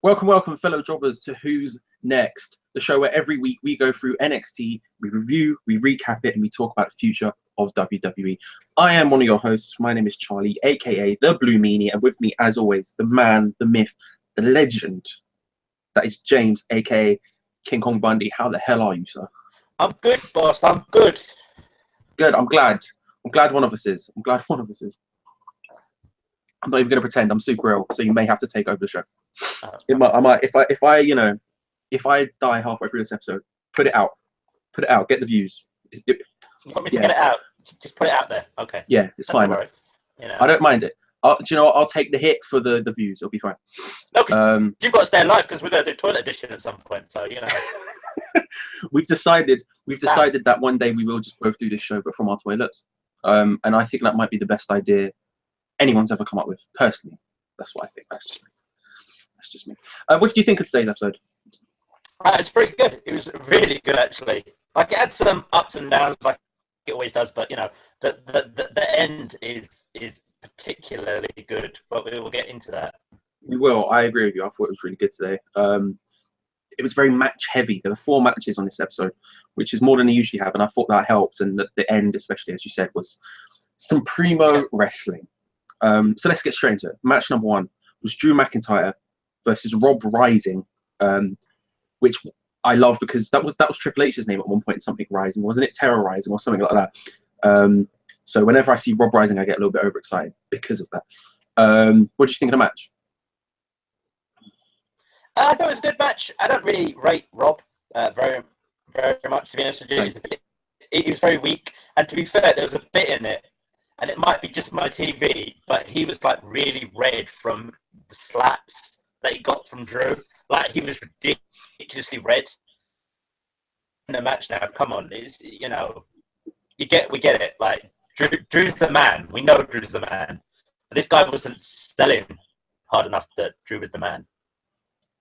Welcome, fellow jobbers, to Who's Next, the show where every week we go through NXT, we review, we recap it, and we talk about the future of WWE. I am one of your hosts. My name is Charlie, aka the Blue Meanie, and with me, as always, the man, the myth, the legend. That is James, aka King Kong Bundy. How the hell are you, sir? I'm good, boss. I'm good. Good. I'm glad. I'm glad one of us is. I'm glad one of us is. I'm not even going to pretend. I'm super ill, so you may have to take over the show. If I die halfway through this episode, put it out, get the views. You want me to get it out? Just put it out there. Okay. Yeah, it's fine. You know. I don't mind it. Do you know what? I'll take the hit for the views. It'll be fine. No, you've got to stay alive because we're going to do toilet edition at some point. So you know. We've decided that one day we will just both do this show, but from our toilets. And I think that might be the best idea anyone's ever come up with. Personally, that's what I think. That's just me. What did you think of today's episode? It's pretty good. It was really good, actually. Like, it had some ups and downs, like it always does. But you know, the end is particularly good. But we will get into that. We will. I agree with you. I thought it was really good today. It was very match heavy. There were 4 matches on this episode, which is more than they usually have, and I thought that helped. And the end, especially as you said, was some primo wrestling. So let's get straight into it. Match number 1 was Drew McIntyre versus Rob Rising, which I love because that was Triple H's name at one point. Something Rising, wasn't it? Terrorizing or something like that. So whenever I see Rob Rising, I get a little bit overexcited because of that. What do you think of the match? I thought it was a good match. I don't really rate Rob very much, to be honest with you. He was very weak, and to be fair, there was a bit in it, and it might be just my TV, but he was like really red from the slaps that he got from Drew. Like, he was ridiculously red in the match. Now, come on, we get it. Like, Drew's the man. We know Drew's the man. But this guy wasn't selling hard enough that Drew was the man.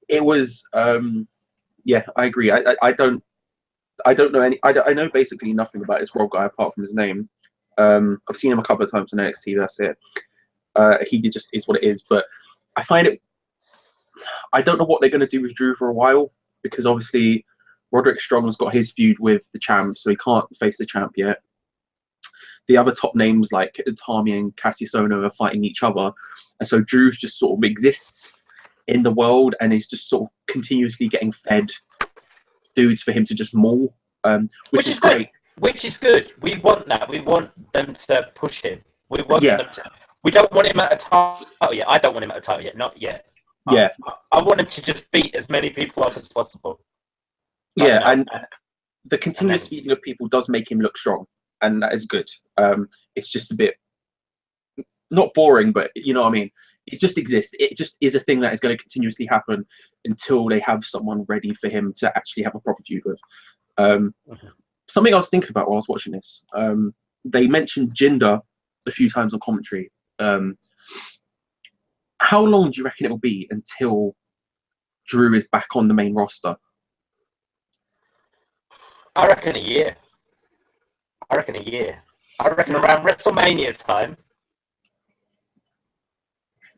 It was, yeah, I agree. I don't know I know basically nothing about this Rob guy apart from his name. I've seen him a couple of times on NXT. That's it. He just is what it is. But I find it. I don't know what they're going to do with Drew for a while, because obviously Roderick Strong's got his feud with the champ, so he can't face the champ yet. The other top names like Tamina and Cassiano are fighting each other, and so Drew just sort of exists in the world and is just sort of continuously getting fed dudes for him to just maul, which is great. Which is good. We want that. We want them to push him. We want them to. We don't want him at a title yet. I don't want him at a title yet. Not yet. Yeah. I want him to just beat as many people up as possible. Yeah, and the continuous feeding of people does make him look strong, and that is good. It's just a bit not boring, but you know what I mean. It just exists. It just is a thing that is going to continuously happen until they have someone ready for him to actually have a proper feud with. Something I was thinking about while I was watching this. They mentioned Jinder a few times on commentary. How long do you reckon it will be until Drew is back on the main roster? I reckon a year. I reckon around WrestleMania time.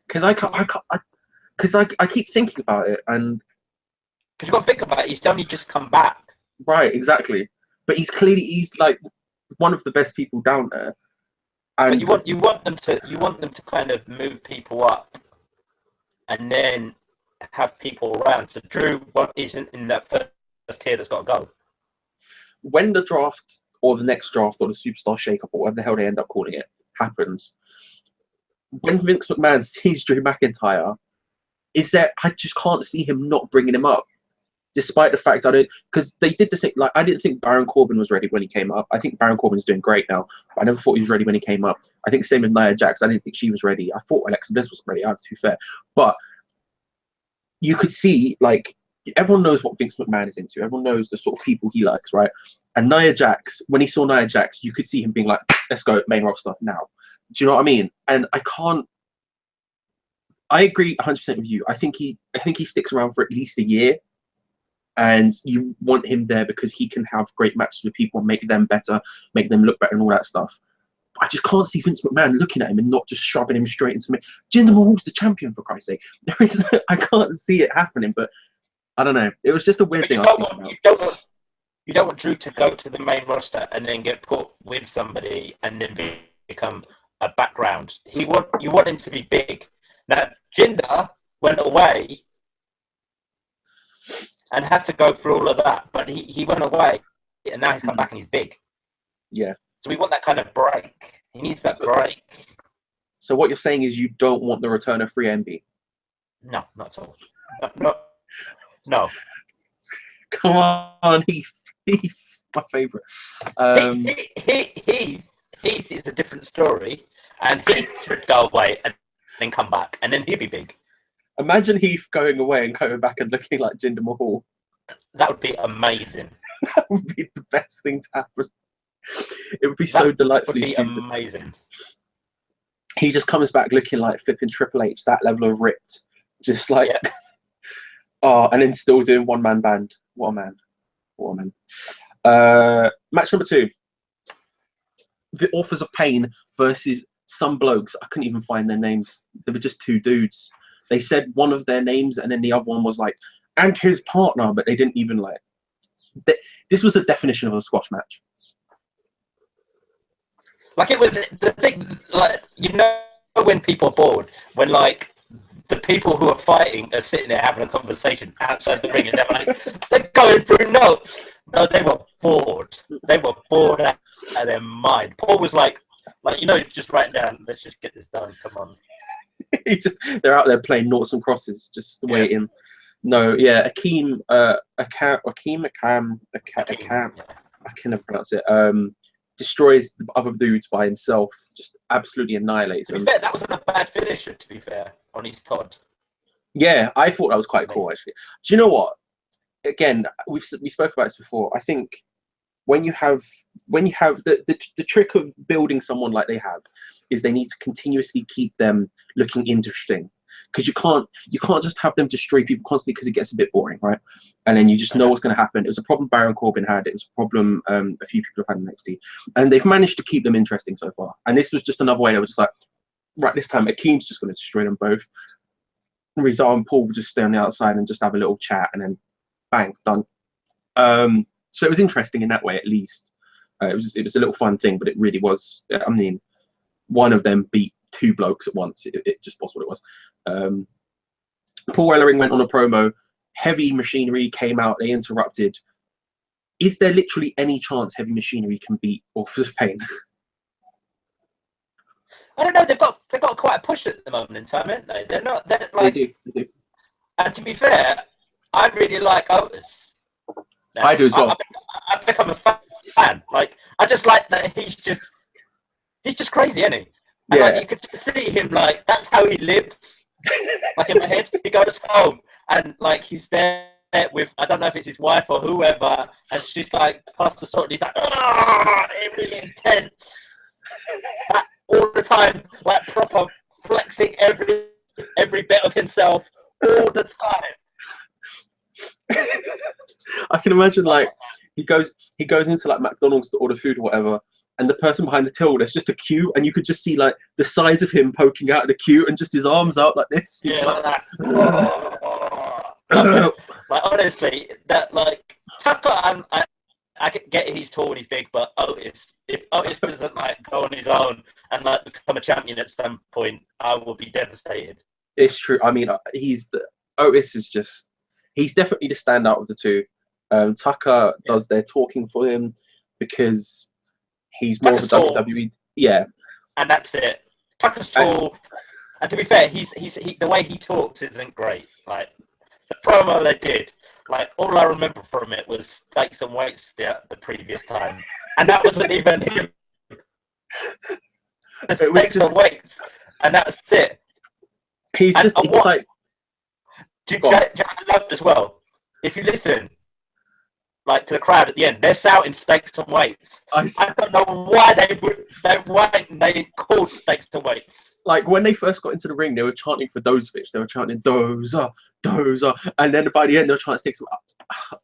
Because I keep thinking about it, and because you've got to think about it, he's only just come back. Right, exactly. But he's like one of the best people down there. And but you want them to kind of move people up, and then have people around. So Drew isn't in that first tier that's got to go. When the draft or the next draft or the superstar shakeup or whatever the hell they end up calling it happens, when Vince McMahon sees Drew McIntyre, I just can't see him not bringing him up, despite the fact because they did the same. Like, I didn't think Baron Corbin was ready when he came up. I think Baron Corbin's doing great now. But I never thought he was ready when he came up. I think same with Nia Jax. I didn't think she was ready. I thought Alexa Bliss wasn't ready. To be fair, but you could see, like, everyone knows what Vince McMahon is into. Everyone knows the sort of people he likes, right? And Nia Jax, when he saw Nia Jax, you could see him being like, "Let's go main roster now." Do you know what I mean? And I agree 100% with you. I think he sticks around for at least a year, and you want him there because he can have great matches with people and make them better, make them look better and all that stuff. I just can't see Vince McMahon looking at him and not just shoving him straight into me. Jinder Mahal's the champion, for Christ's sake. I can't see it happening, but I don't know. It was just a weird thing I was thinking about. You don't want Drew to go to the main roster and then get put with somebody and then become a background. You want him to be big. Now, Jinder went away and had to go through all of that, but he went away and now he's come back and he's big. Yeah. So we want that kind of break. He needs that break. So what you're saying is you don't want the return of 3MB? No, not at all. No. Come on, Heath, my favourite. Heath is a different story, and Heath should go away and then come back, and then he'd be big. Imagine Heath going away and coming back and looking like Jinder Mahal. That would be amazing. That would be the best thing to happen. It would be so delightfully stupid. Amazing. He just comes back looking like flipping Triple H, that level of ripped. Just like, and then still doing one-man band. What a man. Match number 2. The Authors of Pain versus some blokes. I couldn't even find their names. They were just 2 dudes. They said one of their names and then the other one was like, and his partner, but they didn't even like. This was a definition of a squash match. Like, it was the thing, like, when people are bored, when like the people who are fighting are sitting there having a conversation outside the ring and they're going through notes. No, they were bored. They were bored out of their mind. Paul was like, just write down, let's just get this done, come on. They're out there playing noughts and crosses, just waiting. No, Akeem, I can never pronounce it. Destroys the other dudes by himself, just absolutely annihilates them. To be fair, that wasn't a bad finisher, to be fair, on his Todd. Yeah, I thought that was quite cool, actually. Do you know what? Again, we spoke about this before. I think when you have the trick of building someone like they have is they need to continuously keep them looking interesting. Because you can't just have them destroy people constantly because it gets a bit boring, right? And then you just know what's going to happen. It was a problem Baron Corbin had. It was a problem a few people have had in NXT. And they've managed to keep them interesting so far. And this was just another way. They were just like, right, this time Akeem's just going to destroy them both. Riott and Paul would just stay on the outside and just have a little chat and then bang, done. So it was interesting in that way, at least. It was a little fun thing, but it really was. I mean, one of them beat 2 blokes at once. It just was what it was. Paul Ellering went on a promo. Heavy Machinery came out. They interrupted. Is there literally any chance Heavy Machinery can beat Authors of Pain? I don't know. They've got quite a push at the moment in time, haven't they? They're like. They do. And to be fair, I really like Otis. Now, I do as well. I've become a fan. Like, I just like that he's just crazy, isn't he? And like, you could see him, like, that's how he lives. Like, in my head, he goes home and like he's there with, I don't know if it's his wife or whoever, and she's like past the sort, and he's like, really intense, all the time, like proper flexing every bit of himself all the time. I can imagine, like, he goes into like McDonald's to order food or whatever, and the person behind the till, there's just a queue, and you could just see like the sides of him poking out of the queue, and just his arms out like this. Yeah, like that. Like, honestly, that, like, Tucker, I get he's tall and he's big, but if Otis doesn't like go on his own and like become a champion at some point, I will be devastated. It's true. I mean, Otis is just, he's definitely the standout of the 2. Tucker does their talking for him because he's more of a WWE. Yeah, and that's it. Tucker's tall, and to be fair, he the way he talks isn't great. Like, the promo they did, like, all I remember from it was stakes and weights the previous time, and that wasn't even him. The stakes and weights, and that's it. He's just like. I loved as well. If you listen, like, to the crowd at the end, they're shouting stakes and weights. I don't know why they called stakes and weights. Like, when they first got into the ring, they were chanting for Dozovich. They were chanting Dozer, Dozer, and then by the end, they were chanting stakes.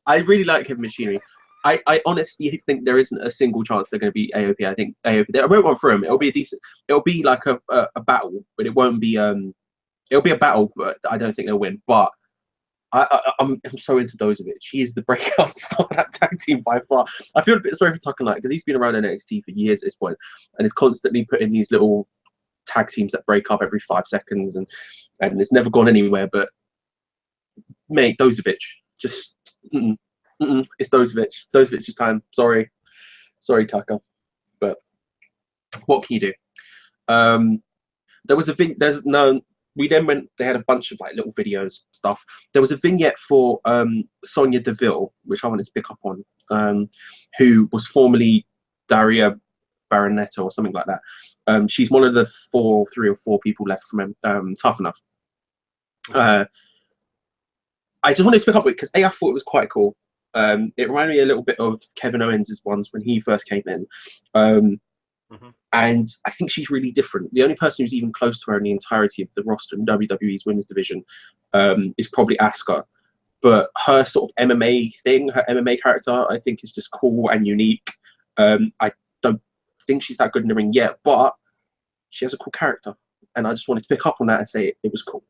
I really like Heavy Machinery. I honestly think there isn't a single chance they're going to be AOP. I think AOP. I won't run through them. It'll be a decent. It'll be like a battle, but it won't be It'll be a battle, but I don't think they'll win. But I'm so into Dozovic. He is the breakout star of that tag team by far. I feel a bit sorry for Tucker Knight because he's been around NXT for years at this point and is constantly putting these little tag teams that break up every 5 seconds and it's never gone anywhere. But mate, Dozovic, just it's Dozovic. Dozovic's time. Sorry, Tucker, but what can you do? There was a we then went. They had a bunch of like little videos stuff. There was a vignette for Sonya Deville, which I wanted to pick up on, who was formerly Daria Baronetta or something like that. She's one of the 3 or 4 people left from Tough Enough. I just wanted to pick up with it because I thought it was quite cool. It reminded me a little bit of Kevin Owens' ones when he first came in. And I think she's really different. The only person who's even close to her in the entirety of the roster in WWE's women's division is probably Asuka. But her sort of MMA thing, her MMA character, I think is just cool and unique. I don't think she's that good in the ring yet, but she has a cool character. And I just wanted to pick up on that and say it was cool.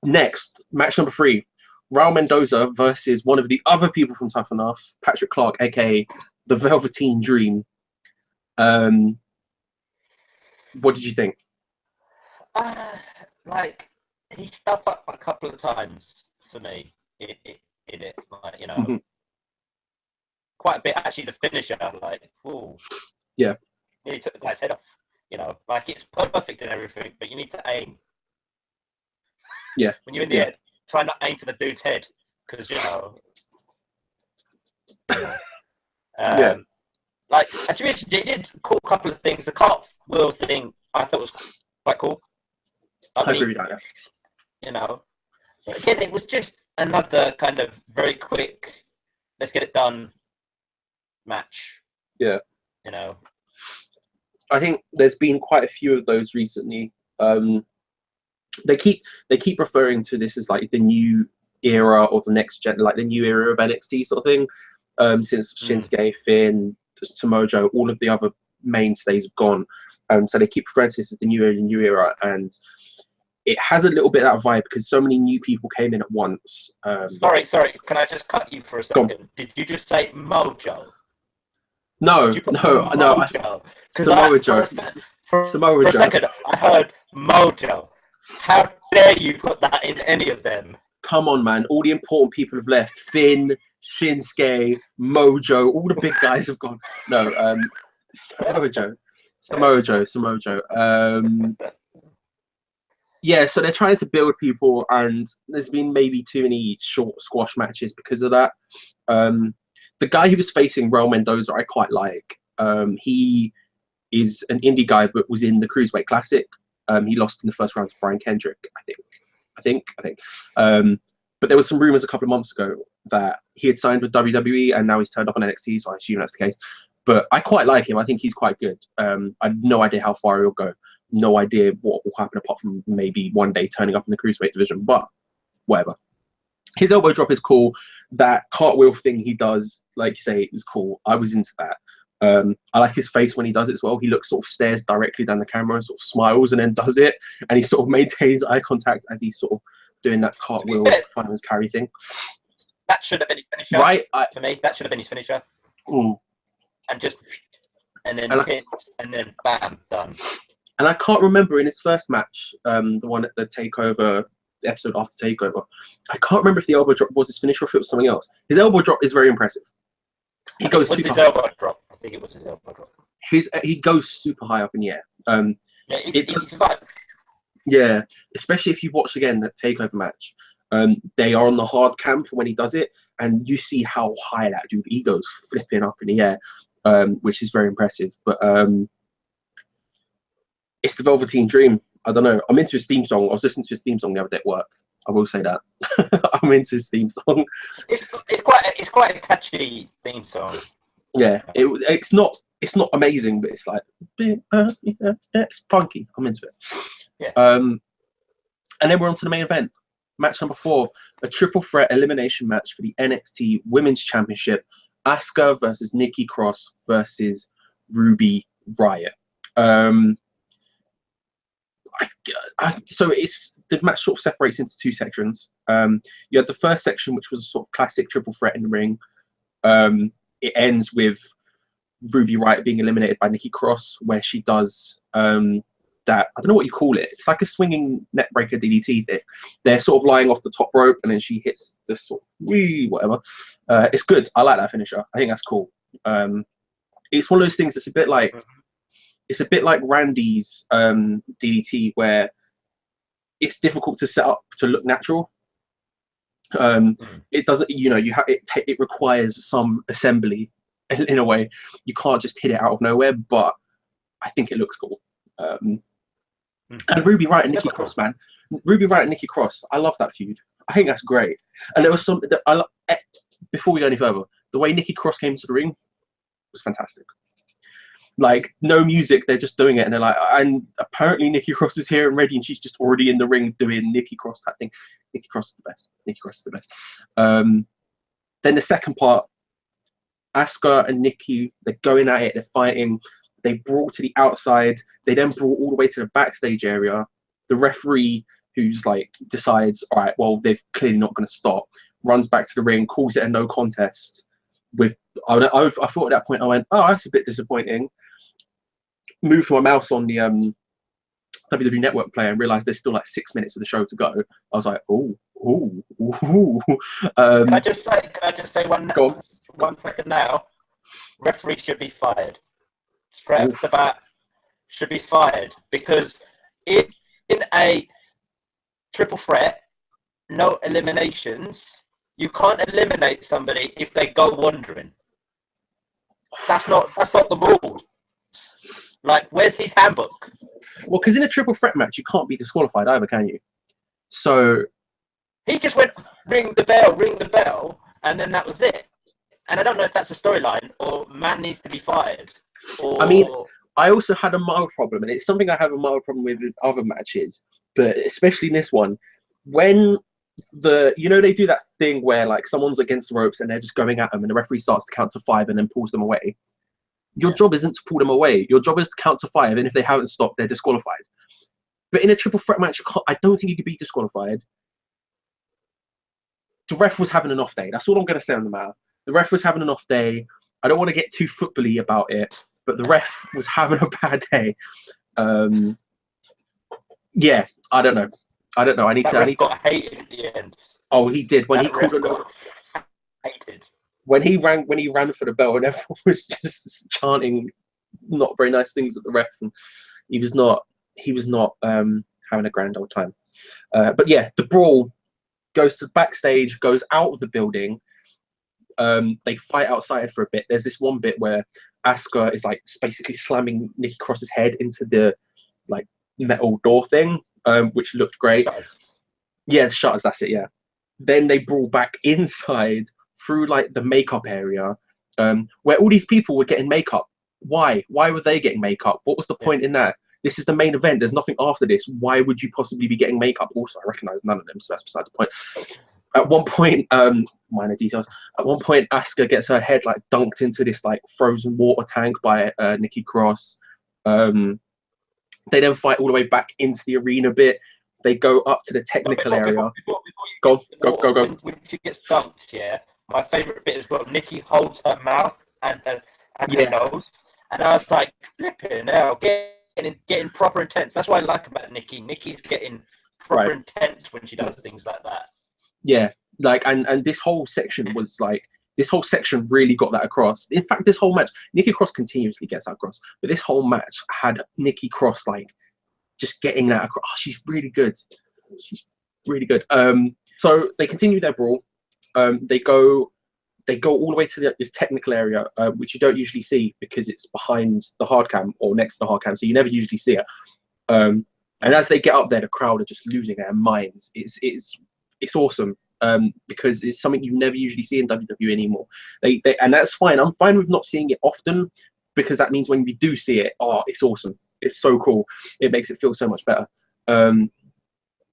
Next, match number 3. Raul Mendoza versus one of the other people from Tough Enough, Patrick Clark, aka the Velveteen Dream. What did you think? Like, he stuffed up a couple of times for me in it. Like, you know, quite a bit actually. The finisher, like, ooh, yeah, nearly took the guy's head off. You know, like it's perfect and everything, but you need to aim. Yeah, when you're in the air, try not aim for the dude's head because you know. Yeah. Like, actually, it did a cool couple of things. The cartwheel thing I thought was quite cool. I agree with that. Yeah. You know, but again, it was just another kind of very quick, let's get it done match. Yeah. You know, I think there's been quite a few of those recently. They keep referring to this as like the new era or the next gen, like the new era of NXT sort of thing. Since Shinsuke, Finn, Samoa Joe, all of the other mainstays have gone. So they keep referring to this as the new era, and it has a little bit of that vibe because so many new people came in at once. Sorry, can I just cut you for a second? Did you just say Mojo? No. Samoa Joe. For a second, I heard Mojo. How dare you put that in any of them? Come on, man. All the important people have left. Finn, Shinsuke, Mojo, all the big guys have gone. No, Samoa Joe. Yeah, so they're trying to build people, and there's been maybe too many short squash matches because of that. The guy who was facing Raul Mendoza, I quite like. He is an indie guy, but was in the Cruiserweight Classic. He lost in the first round to Brian Kendrick, I think. But there was some rumors a couple of months ago that he had signed with WWE and now he's turned up on NXT, so I assume that's the case. But I quite like him. I think he's quite good. I have no idea how far he'll go. No idea what will happen apart from maybe one day turning up in the Cruiserweight division, but whatever. His elbow drop is cool. That cartwheel thing he does, like you say, is cool. I was into that. I like his face when he does it as well. He sort of stares directly down the camera and sort of smiles and then does it. And he sort of maintains eye contact as he's sort of doing that cartwheel finance carry thing. That should have been his finisher. Right? For me, that should have been his finisher. And then bam, done. And I can't remember in his first match, the one at the Takeover, the episode after Takeover, I can't remember if the elbow drop was his finisher or if it was something else. His elbow drop is very impressive. He goes super high. Elbow drop. I think it was his elbow drop. He goes super high up in the air. It's fun. Yeah, especially if you watch again that Takeover match. They are on the hard cam for when he does it, and you see how high that dude, he goes flipping up in the air, which is very impressive. But it's the Velveteen Dream. I don't know. I'm into his theme song. I was listening to his theme song the other day at work. I will say that. I'm into his theme song. It's quite a catchy theme song. Yeah, it's not amazing, but it's like it's funky. I'm into it. Yeah. And then we're on to the main event. match number 4, a triple threat elimination match for the NXT Women's Championship. Asuka versus Nikki Cross versus Ruby Riott. So the match sort of separates into 2 sections. You had the first section, which was a sort of classic triple threat in the ring. It ends with Ruby Riott being eliminated by Nikki Cross, where she does that, I don't know what you call it. It's like a swinging neckbreaker DDT thing. They're sort of lying off the top rope, and then she hits the sort of whatever. It's good. I like that finisher. I think that's cool. It's one of those things that's a bit like Randy's DDT, where it's difficult to set up to look natural. It doesn't, it requires some assembly in a way. You can't just hit it out of nowhere, but I think it looks cool. And Ruby Riott and Nikki Cross, man. Ruby Riott and Nikki Cross, I love that feud. I think that's great. And there was something that before we go any further, the way Nikki Cross came to the ring was fantastic. Like, no music, they're just doing it, and they're like, and apparently Nikki Cross is here and ready, and she's just already in the ring doing Nikki Cross type thing. Nikki Cross is the best. Nikki Cross is the best. Then the second part, Asuka and Nikki, they're going at it, they're fighting. They brawl to the outside. They then brawl all the way to the backstage area. The referee, who's like, decides, all right, well, they're clearly not going to stop, runs back to the ring, calls it a no contest. I thought at that point, I went, oh, that's a bit disappointing. Moved my mouse on the WWE Network player and realized there's still like 6 minutes of the show to go. I was like, ooh. Can I just say one second now? Referee should be fired. Straight off the bat, should be fired, because in a triple threat, no eliminations, you can't eliminate somebody if they go wandering. That's not the rule. Like, where's his handbook? Well, because in a triple threat match, you can't be disqualified either, can you? So he just went ring the bell, and then that was it. And I don't know if that's a storyline or man needs to be fired. Or... I mean, I also had a mild problem, and it's something I have a mild problem with other matches, but especially in this one, when they do that thing where like someone's against the ropes and they're just going at them, and the referee starts to count to 5 and then pulls them away. Your job isn't to pull them away. Your job is to count to 5, and if they haven't stopped, they're disqualified. But in a triple threat match, I don't think you could be disqualified. The ref was having an off day. That's all I'm going to say on the matter. The ref was having an off day. I don't want to get too footbally about it, but the ref was having a bad day. Yeah, I don't know. I need to. Got hated at the end. Oh, he did when he called hated. When he ran for the bell, and everyone was just chanting not very nice things at the ref, and he was not having a grand old time. But yeah, the brawl goes to backstage, goes out of the building. They fight outside for a bit. There's this one bit where Asuka is like basically slamming Nikki Cross's head into the like metal door thing, which looked great. Yeah, the shutters, that's it, yeah. Then they brawl back inside through like the makeup area, where all these people were getting makeup. Why were they getting makeup? What was the point in that? This is the main event. There's nothing after this. Why would you possibly be getting makeup? Also, I recognize none of them, so that's beside the point. At one point, minor details. At one point, Asuka gets her head like dunked into this like frozen water tank by Nikki Cross. They then fight all the way back into the arena bit. They go up to the technical area. Go. When she gets dunked, yeah. My favourite bit is when Nikki holds her mouth and her nose, and I was like, flipping hell, getting proper intense. That's what I like about Nikki. Nikki's getting proper intense when she does things like that. Yeah, like and this whole section was like, this whole section really got that across. In fact, this whole match, Nikki Cross continuously gets that across, but this whole match had Nikki Cross like just getting that across. Oh, she's really good. She's really good. So they continue their brawl. They go all the way to this technical area, which you don't usually see because it's behind the hard cam or next to the hard cam, so you never usually see it. And as they get up there, the crowd are just losing their minds. It's awesome, because it's something you never usually see in WWE anymore. And that's fine. I'm fine with not seeing it often, because that means when we do see it, oh, it's awesome. It's so cool. It makes it feel so much better.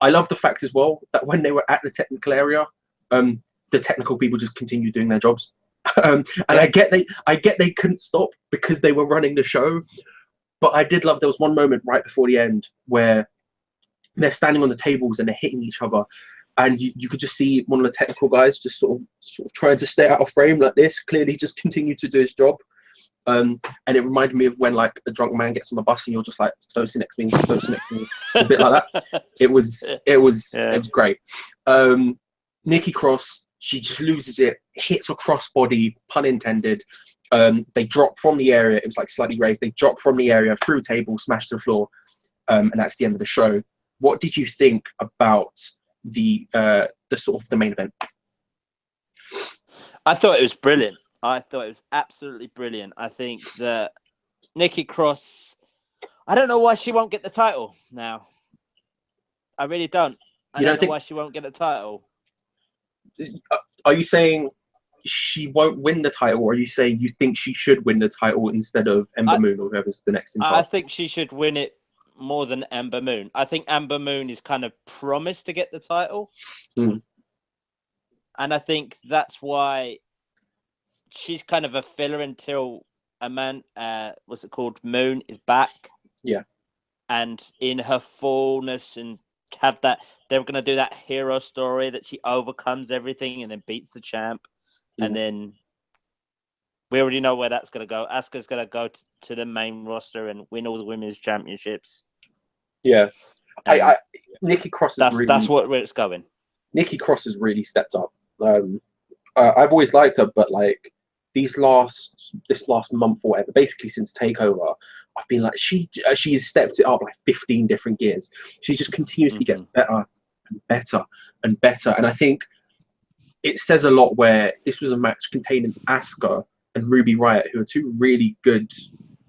I love the fact as well that when they were at the technical area, the technical people just continued doing their jobs. And I get they couldn't stop because they were running the show, but I did love there was one moment right before the end where they're standing on the tables and they're hitting each other, and you could just see one of the technical guys just sort of trying to stay out of frame like this, clearly just continue to do his job. And it reminded me of when like a drunk man gets on the bus and you're just like, don't sit next to me, don't sit next to me, a bit like that. It was great. Nikki Cross, she just loses it, hits a crossbody, pun intended. They drop from the area. It was like slightly raised. They drop from the area through a table, smash to the floor, and that's the end of the show. What did you think about the sort of the main event? I thought it was brilliant. I thought it was absolutely brilliant. I think that Nikki Cross, I don't know why she won't get the title now. I really don't. I don't know why she won't get the title. Are you saying she won't win the title, or are you saying you think she should win the title instead of Ember Moon or whoever's the next in charge? I think she should win it more than Ember Moon. I think Ember Moon is kind of promised to get the title. Mm. And I think that's why she's kind of a filler until what's it called? Moon is back. Yeah. And in her fullness and have that, they're going to do that hero story that she overcomes everything and then beats the champ. Mm. And then we already know where that's going to go. Asuka's going to go to the main roster and win all the women's championships. Yeah. Nikki Cross is that's where it's going. Nikki Cross has really stepped up. I've always liked her, but like this last month or whatever, basically since Takeover, I've been like, she has stepped it up like 15 different gears. She just continuously gets better and better and better. And I think it says a lot where this was a match containing Asuka and Ruby Riott, who are two really good.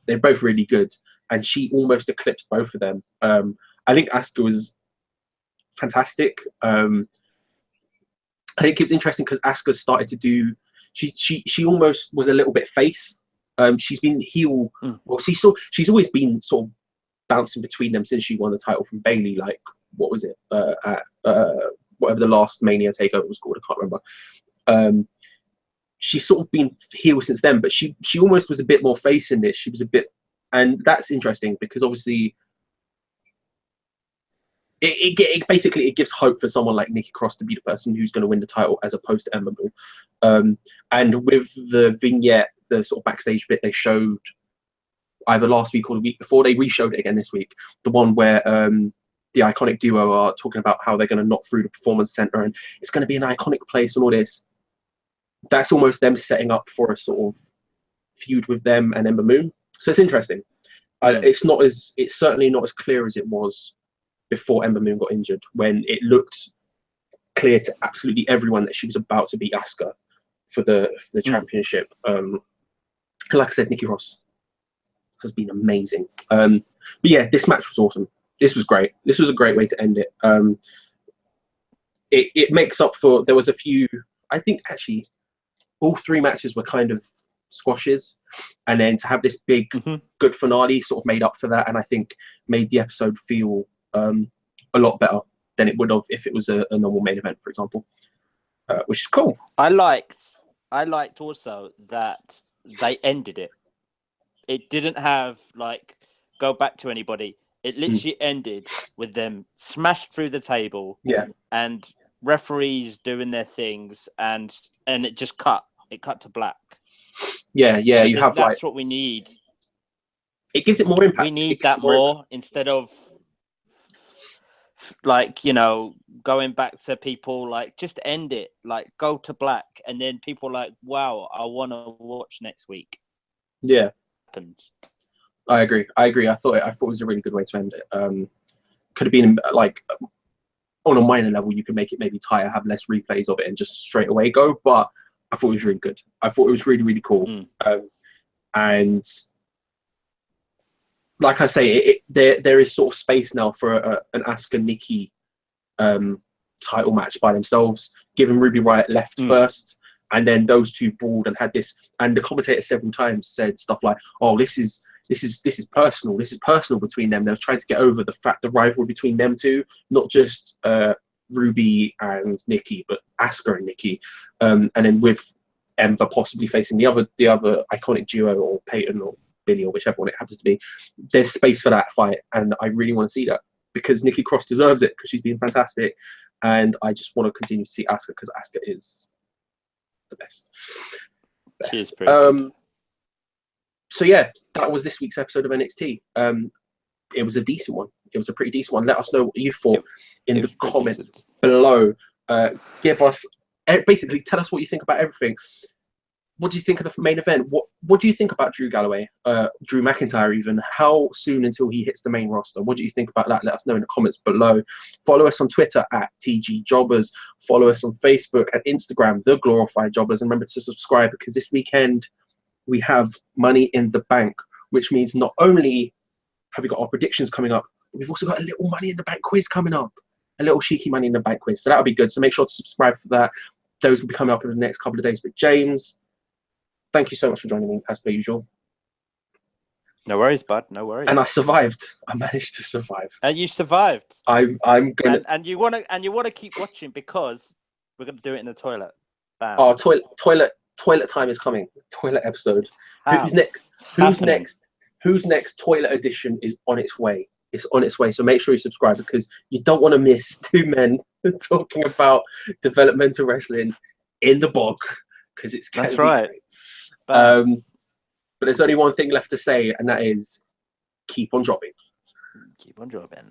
They're both really good, and she almost eclipsed both of them. I think Asuka was fantastic. I think it was interesting because Asuka started to do. She almost was a little bit face. She's been heel. Well, she's always been sort of bouncing between them since she won the title from Bayley. Like, what was it? At whatever the last Mania takeover was called, I can't remember. She's sort of been heel since then, but she almost was a bit more face in this. She was a bit, and that's interesting because obviously it basically gives hope for someone like Nikki Cross to be the person who's going to win the title as opposed to Ember Moon. And with the vignette, the sort of backstage bit they showed either last week or the week before, they re-showed it again this week. The one where the iconic duo are talking about how they're going to knock through the performance center and it's going to be an iconic place and all this. That's almost them setting up for a sort of feud with them and Ember Moon. So it's interesting. It's certainly not as clear as it was before Ember Moon got injured, when it looked clear to absolutely everyone that she was about to beat Asuka for the championship. Like I said, Nikki Cross has been amazing. But yeah, this match was awesome. This was great. This was a great way to end it. It makes up for, there was a few, I think actually all three matches were kind of squashes, and then to have this big good finale sort of made up for that, and I think made the episode feel a lot better than it would have if it was a normal main event, for example, which is cool. I liked also that they ended it. It didn't have like go back to anybody. It literally ended with them smashed through the table. Yeah. And referees doing their things, and it just cut. It cut to black. Yeah. You have that's what we need. It gives it more impact. We need that more instead of like, you know, going back to people like just end it, like go to black, and then people like, wow, I want to watch next week. Yeah. I agree. I thought it was a really good way to end it. Could have been like on a minor level, you could make it maybe have less replays of it and just straight away go. But I thought it was really good. I thought it was really, really cool. And like I say, there is sort of space now for an Asuka Nikki title match by themselves, given Ruby Riott left first, and then those two brawled and had this. And the commentator several times said stuff like, "Oh, this is this is personal. This is personal between them. They're trying to get over the rivalry between them two, not just Ruby and Nikki, but Asuka and Nikki, and then with Ember possibly facing the other iconic duo, or Peyton or Billy, or whichever one it happens to be. There's space for that fight, and I really want to see that because Nikki Cross deserves it because she's been fantastic, and I just want to continue to see Asuka because Asuka is the best. She is pretty good. So yeah, that was this week's episode of NXT. It was a decent one. It was a pretty decent one. Let us know what you thought in the comments below. Give us, basically, tell us what you think about everything. What do you think of the main event? What do you think about Drew McIntyre even? How soon until he hits the main roster? What do you think about that? Let us know in the comments below. Follow us on Twitter at TG Jobbers. Follow us on Facebook and Instagram, The Glorified Jobbers. And remember to subscribe because this weekend we have Money in the Bank, which means not only have we got our predictions coming up, but we've also got a little Money in the Bank quiz coming up. A little cheeky Money in the Bank quiz. So that'll be good. So make sure to subscribe for that. Those will be coming up in the next couple of days. But James, thank you so much for joining me, as per usual. No worries, bud. No worries. And I survived. I managed to survive. And you survived. I'm gonna. And you wanna keep watching because we're gonna do it in the toilet. Bam. Oh, toilet time is coming. Toilet episode. Who's next? Who's next? Toilet edition is on its way. It's on its way. So make sure you subscribe because you don't want to miss two men talking about developmental wrestling in the bog because it's. That's right. But there's only one thing left to say, and that is keep on dropping. Keep on dropping.